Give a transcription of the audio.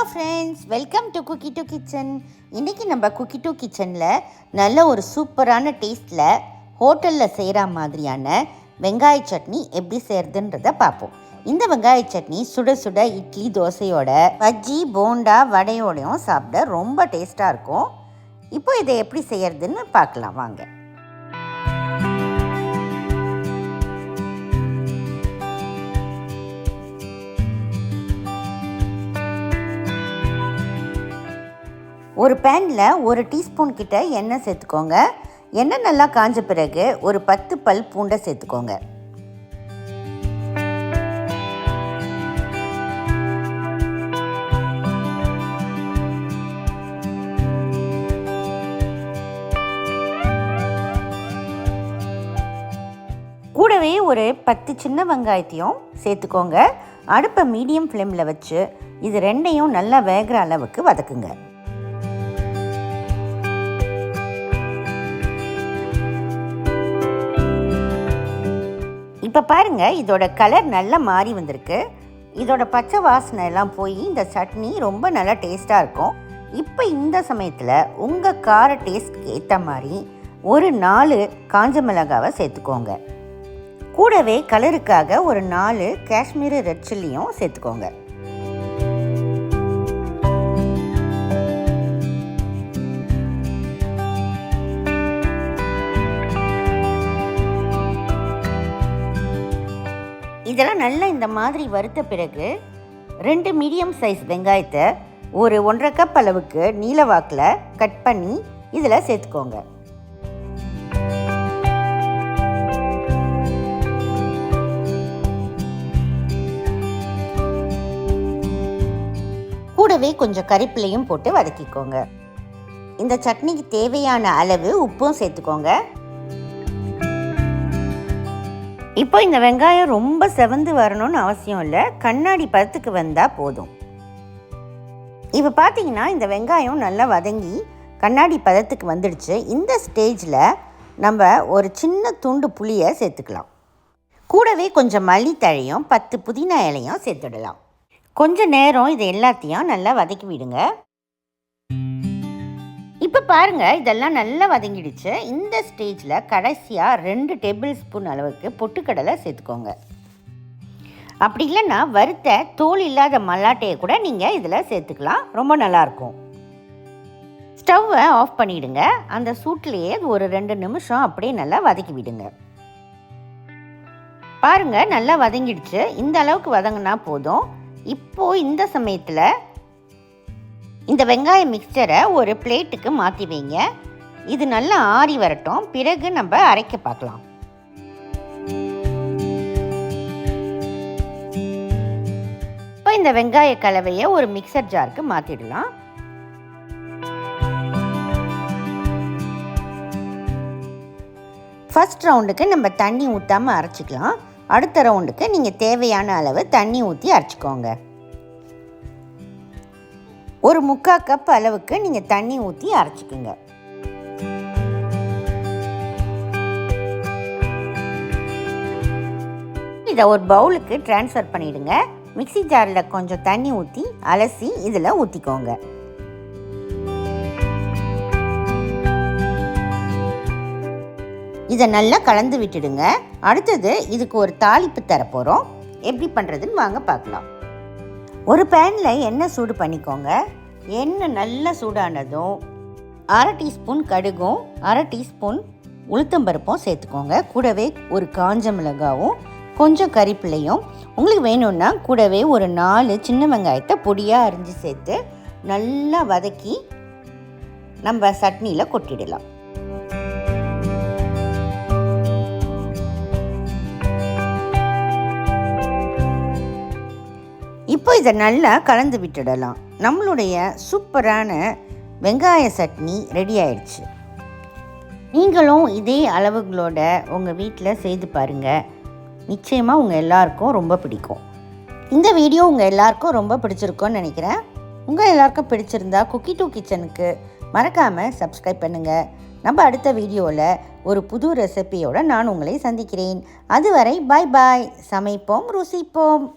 Friends, welcome to cookie to kitchen. இன்றைக்கி நம்ம cookie to கிச்சனில் நல்ல ஒரு சூப்பரான டேஸ்ட்டில் ஹோட்டலில் செய்கிற மாதிரியான வெங்காய சட்னி எப்படி செய்கிறதுன்றதை பார்ப்போம். இந்த வெங்காய சட்னி சுட சுட இட்லி தோசையோட, பஜ்ஜி போண்டா வடையோடையும் சாப்பிட ரொம்ப டேஸ்ட்டாக இருக்கும். இப்போ இதை எப்படி செய்கிறதுன்னு பார்க்கலாம் வாங்க. ஒரு பேனில் 1 டீஸ்பூன் கிட்ட எண்ணெய் சேர்த்துக்கோங்க. எண்ணெய் நல்லா காஞ்ச பிறகு ஒரு 10 பல் பூண்டை சேர்த்துக்கோங்க. கூடவே ஒரு 10 சின்ன வெங்காயத்தையும் சேர்த்துக்கோங்க. அடுப்பை மீடியம் ஃப்ளேமில் வச்சு இது ரெண்டையும் நல்லா வேகிற அளவுக்கு வதக்குங்க. இப்போ பாருங்கள், இதோட கலர் நல்லா மாறி வந்திருக்கு. இதோட பச்சை வாசனை எல்லாம் போய் இந்த சட்னி ரொம்ப நல்லா டேஸ்ட்டாக இருக்கும். இப்போ இந்த சமயத்தில் உங்கள் கார டேஸ்ட்க்கு ஏற்ற மாதிரி ஒரு 4 காஞ்ச மிளகாவை சேர்த்துக்கோங்க. கூடவே கலருக்காக ஒரு 4 காஷ்மீரி ரெட் சில்லியும் சேர்த்துக்கோங்க. இதெல்லாம் நல்லா இந்த மாதிரி வறுத்த பிறகு 2 மீடியம் சைஸ் வெங்காயத்தை ஒரு 1.5 கப் அளவுக்கு நீல வாக்கில் கட் பண்ணி இதில் சேர்த்துக்கோங்க. கூடவே கொஞ்சம் கறிப்பிலையும் போட்டு வதக்கிக்கோங்க. இந்த சட்னிக்கு தேவையான அளவு உப்பும் சேர்த்துக்கோங்க. இப்போ இந்த வெங்காயம் ரொம்ப செவந்து வரணும்னு அவசியம் இல்லை, கண்ணாடி பதத்துக்கு வந்தால் போதும். இப்போ பார்த்தீங்கன்னா இந்த வெங்காயம் நல்லா வதங்கி கண்ணாடி பதத்துக்கு வந்துடுச்சு. இந்த ஸ்டேஜில் நம்ம ஒரு சின்ன துண்டு புளியை சேர்த்துக்கலாம். கூடவே கொஞ்சம் மல்லித்தழையும் 10 புதினா இலையும் சேர்த்துடலாம். கொஞ்சம் நேரம் இதை எல்லாத்தையும் நல்லா வதக்கி விடுங்க. இப்போ பாருங்கள், இதெல்லாம் நல்லா வதங்கிடுச்சு. இந்த ஸ்டேஜில் கடைசியாக 2 டேபிள் ஸ்பூன் அளவுக்கு பொட்டுக்கடலை சேர்த்துக்கோங்க. அப்படி இல்லைன்னா வறுத்த தோல் இல்லாத மல்லாட்டையை கூட நீங்கள் இதில் சேர்த்துக்கலாம், ரொம்ப நல்லாயிருக்கும். ஸ்டவ்வை ஆஃப் பண்ணிவிடுங்க. அந்த சூட்லேயே ஒரு 2 நிமிஷம் அப்படியே நல்லா வதக்கி விடுங்க. பாருங்கள், நல்லா வதங்கிடுச்சு. இந்த அளவுக்கு வதங்கினா போதும். இப்போது இந்த சமயத்தில் இந்த வெங்காய மிக்சரை ஒரு பிளேட்டுக்கு மாற்றி வைங்க. இது நல்லா ஆறி வரட்டும், பிறகு நம்ம அரைக்க பார்க்கலாம். இப்போ இந்த வெங்காய கலவையை ஒரு மிக்சர் ஜாருக்கு மாற்றிடலாம். ஃபர்ஸ்ட் ரவுண்டுக்கு நம்ம தண்ணி ஊற்றாமல் அரைச்சிக்கலாம். அடுத்த ரவுண்டுக்கு நீங்கள் தேவையான அளவு தண்ணி ஊற்றி அரைச்சிக்கோங்க. ஒரு 3/4 கப் அளவுக்கு நீங்கள் தண்ணி ஊற்றி அரைச்சிக்கோங்க. இதை ஒரு பவுலுக்கு ட்ரான்ஸ்ஃபர் பண்ணிவிடுங்க. மிக்ஸி ஜாரில் கொஞ்சம் தண்ணி ஊற்றி அலசி இதில் ஊற்றிக்கோங்க. இதை நல்லா கலந்து விட்டுடுங்க. அடுத்தது இதுக்கு ஒரு தாளிப்பு தரப்போகிறோம். எப்படி பண்ணுறதுன்னு வாங்க பார்க்கலாம். ஒரு பேனில் எண்ணெய் சூடு பண்ணிக்கோங்க. எண்ணெய் நல்லா சூடானதும் 1/2 டீஸ்பூன் கடுகும் 1/2 டீஸ்பூன் உளுத்தம்பருப்பும் சேர்த்துக்கோங்க. கூடவே ஒரு காஞ்ச மிளகாவும் கொஞ்சம் கறிப்பிலையும், உங்களுக்கு வேணும்னா கூடவே ஒரு 4 சின்ன வெங்காயத்தை பொடியாக அரிஞ்சு சேர்த்து நல்லா வதக்கி நம்ம சட்னியில் கொட்டிடலாம். இப்போ இதை நல்லா கலந்து விட்டுடலாம். நம்மளுடைய சூப்பரான வெங்காய சட்னி ரெடி ஆயிடுச்சு. நீங்களும் இதே அளவுகளோட உங்கள் வீட்டில் செய்து பாருங்கள். நிச்சயமாக உங்கள் எல்லாருக்கும் ரொம்ப பிடிக்கும். இந்த வீடியோ உங்கள் எல்லாருக்கும் ரொம்ப பிடிச்சிருக்கும்னு நினைக்கிறேன். உங்கள் எல்லாருக்கும் பிடிச்சிருந்தா குக்கி டு கிச்சனுக்கு மறக்காமல் சப்ஸ்கிரைப் பண்ணுங்கள். நம்ம அடுத்த வீடியோவில் ஒரு புது ரெசிபியோடு நான் உங்களை சந்திக்கிறேன். அதுவரை பாய் பாய். சமைப்போம், ருசிப்போம்.